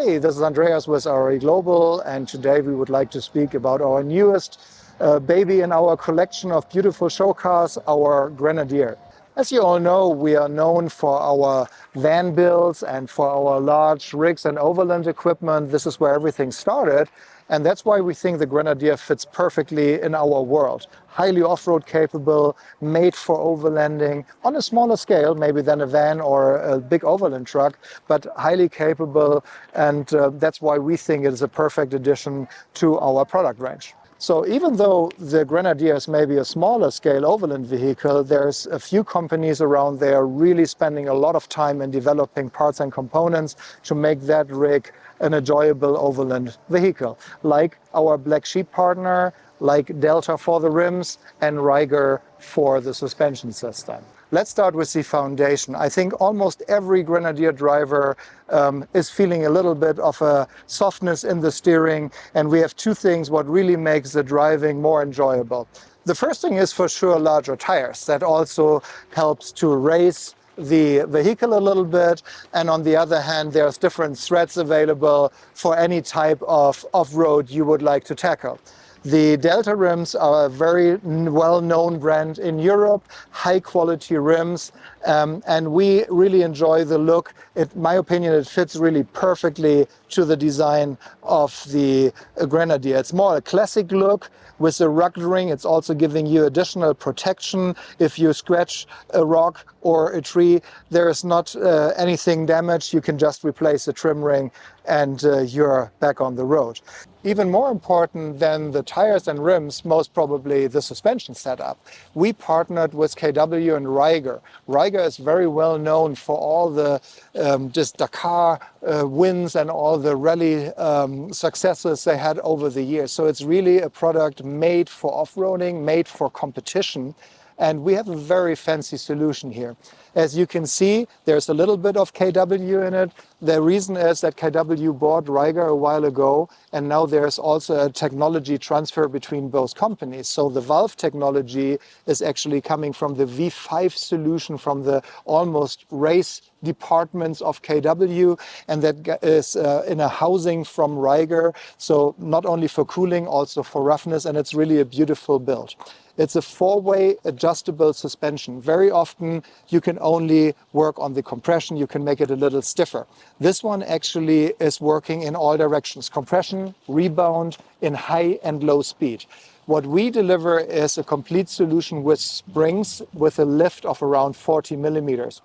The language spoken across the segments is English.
Hey, this is Andreas with RRE-Global, and today we would like to speak about our newest baby in our collection of beautiful show cars, our Grenadier. As you all know, we are known for our van builds and for our large rigs and overland equipment. This is where everything started, and that's why we think the Grenadier fits perfectly in our world. Highly off-road capable, made for overlanding on a smaller scale, maybe than a van or a big overland truck, but highly capable, and that's why we think it is a perfect addition to our product range. So even though the Grenadier is maybe a smaller scale overland vehicle, there's a few companies around there really spending a lot of time in developing parts and components to make that rig an enjoyable overland vehicle, like our Black Sheep partner, like Delta for the rims, and Reiger for the suspension system. Let's start with the foundation. I think almost every Grenadier driver is feeling a little bit of a softness in the steering, and we have two things what really makes the driving more enjoyable. The first thing is for sure larger tires. That also helps to raise the vehicle a little bit, and on the other hand there's different threads available for any type of off-road you would like to tackle. The Delta rims are a very well-known brand in Europe, high-quality rims, and we really enjoy the look. In my opinion, it fits really perfectly to the design of the Grenadier. It's more a classic look with a rugged ring. It's also giving you additional protection. If you scratch a rock or a tree, there is not anything damaged. You can just replace the trim ring and you're back on the road. Even more important than the tires and rims, most probably the suspension setup. We partnered with KW and Reiger. Reiger is very well known for all the just Dakar wins and all the rally successes they had over the years. So it's really a product made for off-roading, made for competition. And we have a very fancy solution here. As you can see, there's a little bit of KW in it. The reason is that KW bought Reiger a while ago, and now there's also a technology transfer between both companies. So the valve technology is actually coming from the V5 solution from the almost race departments of KW, and that is in a housing from Reiger. So not only for cooling, also for roughness, and it's really a beautiful build. It's a four-way adjustable suspension. Very often you can only work on the compression, you can make it a little stiffer. This one actually is working in all directions, compression, rebound, in high and low speed. What we deliver is a complete solution with springs with a lift of around 40 millimeters.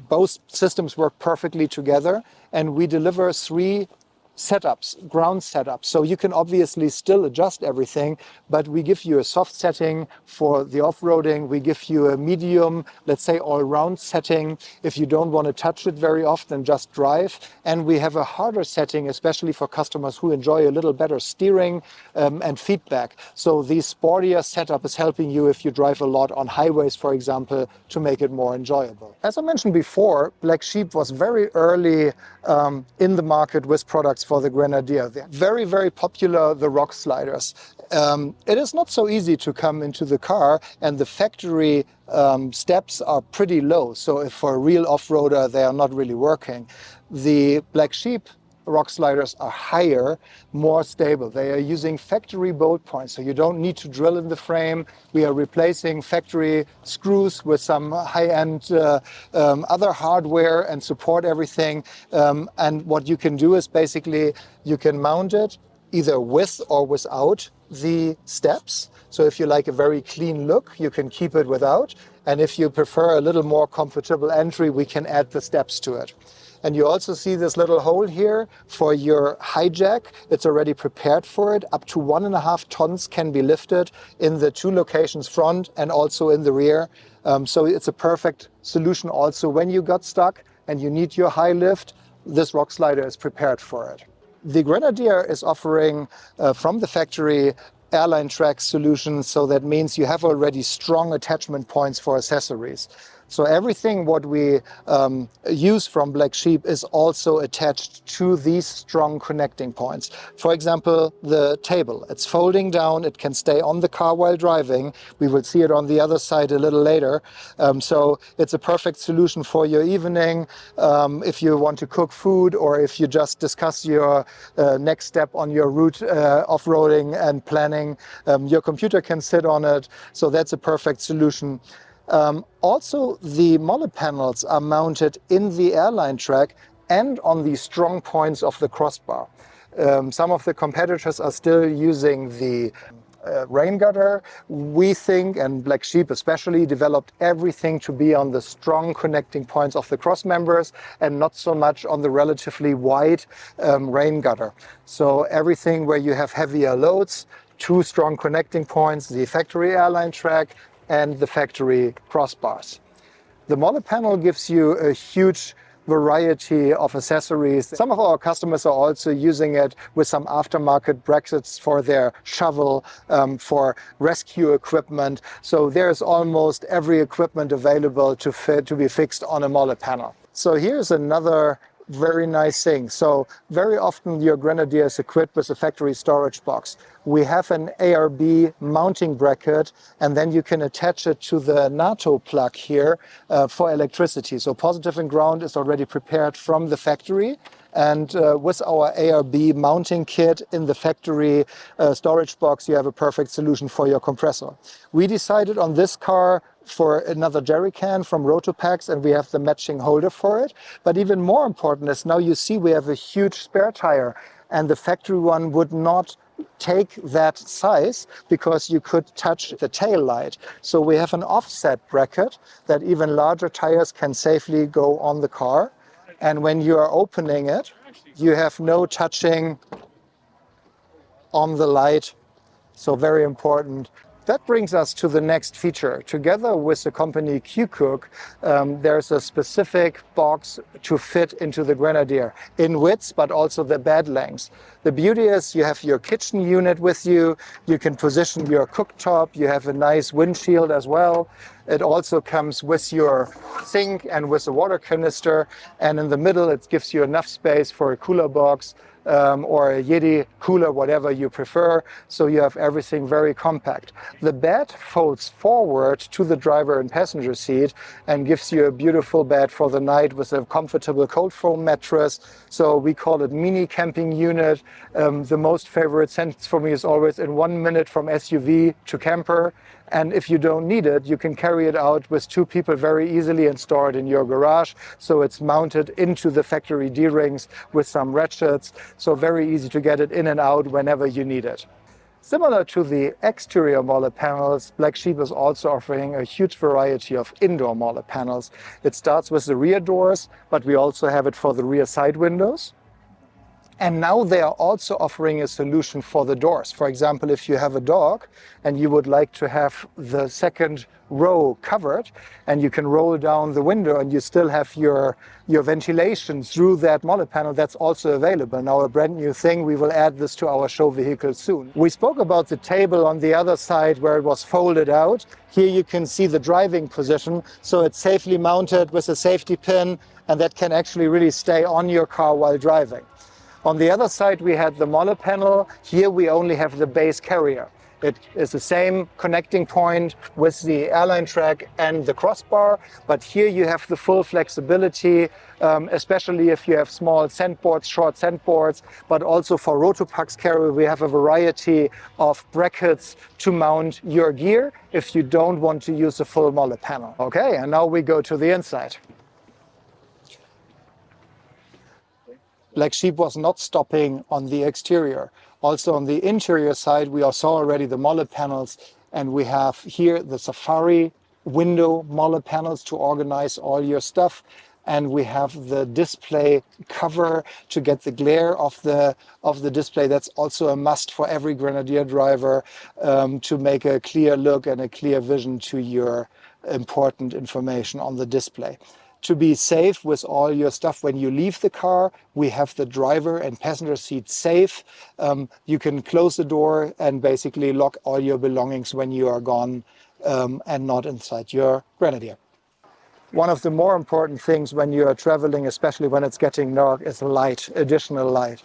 Both systems work perfectly together, and we deliver three setups, ground setups. So you can obviously still adjust everything, but we give you a soft setting for the off-roading. We give you a medium, let's say all-round setting if you don't want to touch it very often, just drive. And we have a harder setting, especially for customers who enjoy a little better steering and feedback. So the sportier setup is helping you if you drive a lot on highways, for example, to make it more enjoyable. As I mentioned before, Black Sheep was very early in the market with products for the Grenadier. They're very, very popular, the rocksliders. It is not so easy to come into the car, and the factory steps are pretty low. So if for a real off-roader, they are not really working. The Black Sheep rock sliders are higher, more stable. They are using factory bolt points, so you don't need to drill in the frame. We are replacing factory screws with some high-end other hardware and support everything. And what you can do is basically you can mount it either with or without the steps. So if you like a very clean look, you can keep it without. And if you prefer a little more comfortable entry, we can add the steps to it. And you also see this little hole here for your high jack. It's already prepared for it. Up to 1.5 tons can be lifted in the two locations, front and also in the rear. So it's a perfect solution also when you got stuck and you need your high lift. This rock slider is prepared for it. The Grenadier is offering from the factory airline track solutions. So that means you have already strong attachment points for accessories. So everything what we use from Black Sheep is also attached to these strong connecting points. For example, the table. It's folding down, it can stay on the car while driving. We will see it on the other side a little later. So it's a perfect solution for your evening, if you want to cook food or if you just discuss your next step on your route off-roading and planning. Your computer can sit on it, so that's a perfect solution. Also, the MOLLE panels are mounted in the airline track and on the strong points of the crossbar. Some of the competitors are still using the rain gutter. We think, and Black Sheep especially, developed everything to be on the strong connecting points of the cross members and not so much on the relatively wide rain gutter. So everything where you have heavier loads, two strong connecting points, the factory airline track and the factory crossbars. The MOLLE panel gives you a huge variety of accessories. Some of our customers are also using it with some aftermarket brackets for their shovel, for rescue equipment. So there's almost every equipment available to be fixed on a MOLLE panel. So here's another very nice thing. So very often your Grenadier is equipped with a factory storage box. We have an ARB mounting bracket, and then you can attach it to the NATO plug here for electricity. So positive and ground is already prepared from the factory. And with our ARB mounting kit in the factory storage box, you have a perfect solution for your compressor. We decided on this car for another jerry can from Rotopax, and we have the matching holder for it. But even more important is now you see we have a huge spare tire, and the factory one would not take that size because you could touch the tail light. So we have an offset bracket that even larger tires can safely go on the car. And when you are opening it, you have no touching on the light. So very important. That brings us to the next feature. Together with the company Q-Cook, there's a specific box to fit into the Grenadier in width, but also the bed length. The beauty is you have your kitchen unit with you. You can position your cooktop. You have a nice windshield as well. It also comes with your sink and with a water canister. And in the middle, it gives you enough space for a cooler box. Or a Yeti cooler, whatever you prefer. So you have everything very compact. The bed folds forward to the driver and passenger seat and gives you a beautiful bed for the night with a comfortable cold foam mattress. So we call it mini camping unit. The most favorite sentence for me is always in 1 minute from SUV to camper. And if you don't need it, you can carry it out with two people very easily and store it in your garage. So it's mounted into the factory D-rings with some ratchets. So very easy to get it in and out whenever you need it. Similar to the exterior MOLLE panels, Black Sheep is also offering a huge variety of indoor MOLLE panels. It starts with the rear doors, but we also have it for the rear side windows. And now they are also offering a solution for the doors. For example, if you have a dog and you would like to have the second row covered and you can roll down the window and you still have your ventilation through that MOLLE panel, that's also available. Now a brand new thing, we will add this to our show vehicle soon. We spoke about the table on the other side where it was folded out. Here you can see the driving position. So it's safely mounted with a safety pin, and that can actually really stay on your car while driving. On the other side, we had the MOLLE panel. Here we only have the base carrier. It is the same connecting point with the airline track and the crossbar, but here you have the full flexibility, especially if you have small sandboards, short sandboards, but also for Rotopax carrier, we have a variety of brackets to mount your gear if you don't want to use the full MOLLE panel. Okay, and now we go to the inside. Black Sheep was not stopping on the exterior. Also on the interior side, we saw already the MOLLE panels, and we have here the Safari window MOLLE panels to organize all your stuff. And we have the display cover to get the glare of the display. That's also a must for every Grenadier driver, to make a clear look and a clear vision to your important information on the display. To be safe with all your stuff when you leave the car, we have the driver and passenger seat safe. You can close the door and basically lock all your belongings when you are gone and not inside your Grenadier. one of the more important things when you are traveling, especially when it's getting dark, is light, additional light.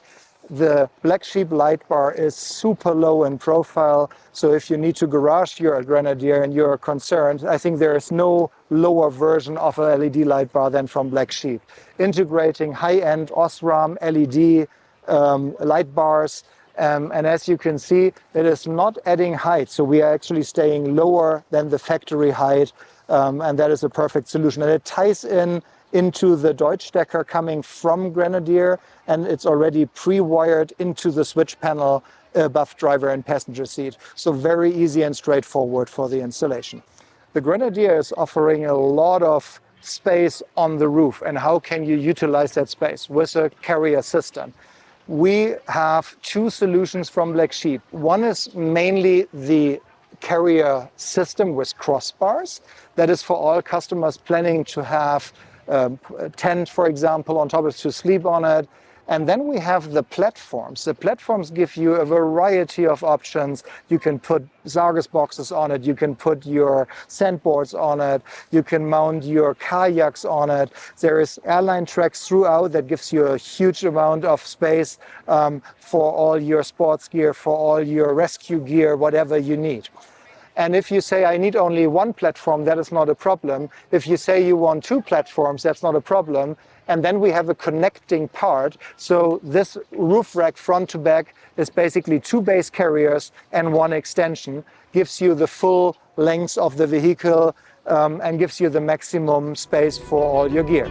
The Black Sheep light bar is super low in profile, so if you need to garage your Grenadier and you're concerned, I think there is no lower version of a LED light bar than from Black Sheep. Integrating high-end Osram LED light bars, and as you can see, it is not adding height, so we are actually staying lower than the factory height, and that is a perfect solution. And it ties into the Deutschdecker coming from Grenadier, and it's already pre-wired into the switch panel above driver and passenger seat. So very easy and straightforward for the installation. The Grenadier is offering a lot of space on the roof, and how can you utilize that space? With a carrier system. We have two solutions from Black Sheep. One is mainly the carrier system with crossbars. That is for all customers planning to have a tent, for example, on top of to sleep on it. And then we have the platforms. The platforms give you a variety of options. You can put Sargus boxes on it. You can put your sandboards on it. You can mount your kayaks on it. There is airline tracks throughout that gives you a huge amount of space for all your sports gear, for all your rescue gear, whatever you need. And if you say, I need only one platform, that is not a problem. If you say you want two platforms, that's not a problem. And then we have a connecting part. So this roof rack front to back is basically two base carriers and one extension. Gives you the full length of the vehicle and gives you the maximum space for all your gear.